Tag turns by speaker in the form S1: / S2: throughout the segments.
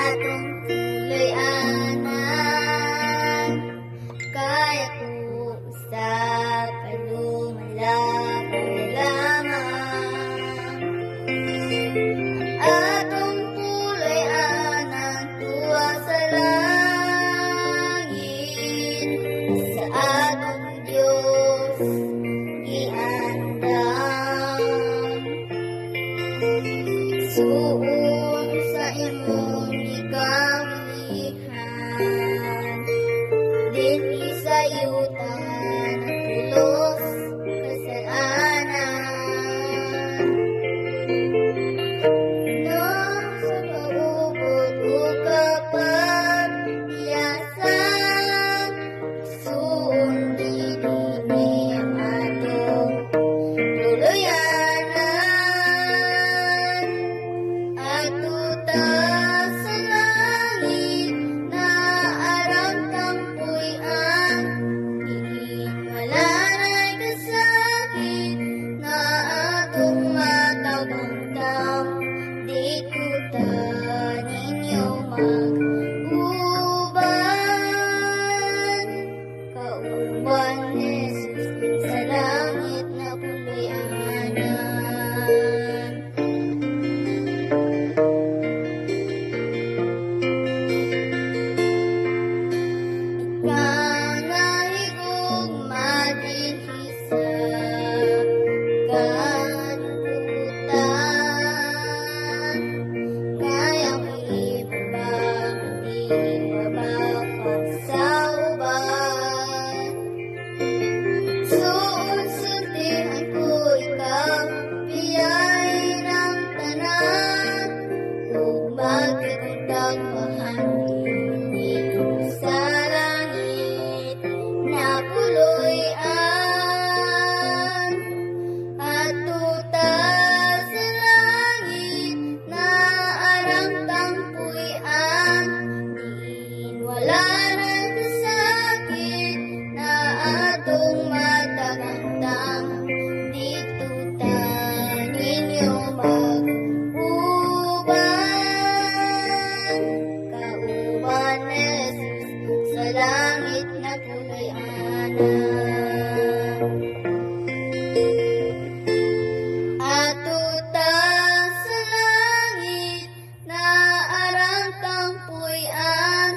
S1: atong tuloy-anan, kaya ko sa kalumalapon lamang. Atong tuloy-anan tuwa sa langit, sa atong Diyos iandam. Suon sa imong gikawilihan, dinhi sa yutan at pulos kasalanan. No sa paubot o kapagyasan, suon dinhi ang atong tuluyanan. Atuta sa langit na arang kampuy-an, iingalanay kasakit na atong matagangtam. Di kuta ninyo mag-uban, kauban ni Jesus sa langit na puloy-anan. Kanahigugma dinhi sa kanputan, kayang ibabak sa uban. Suon suntihan ko ikaw, biyay ng tanan, ug magkatag mahangin dito sa langit na puloy-an. Atuta sa langit na arang kampuy-an, diin wala nang kasakit na atong matagangtang. Dito ta ninyo mag-uban, kauban ni Jesus sa langit na puloy-anan. Atuta sa langit na arang kampuy-an,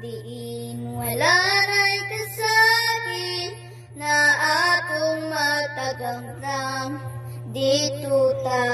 S1: diin wala na'y kasakit na atong matagangtang. Dito ta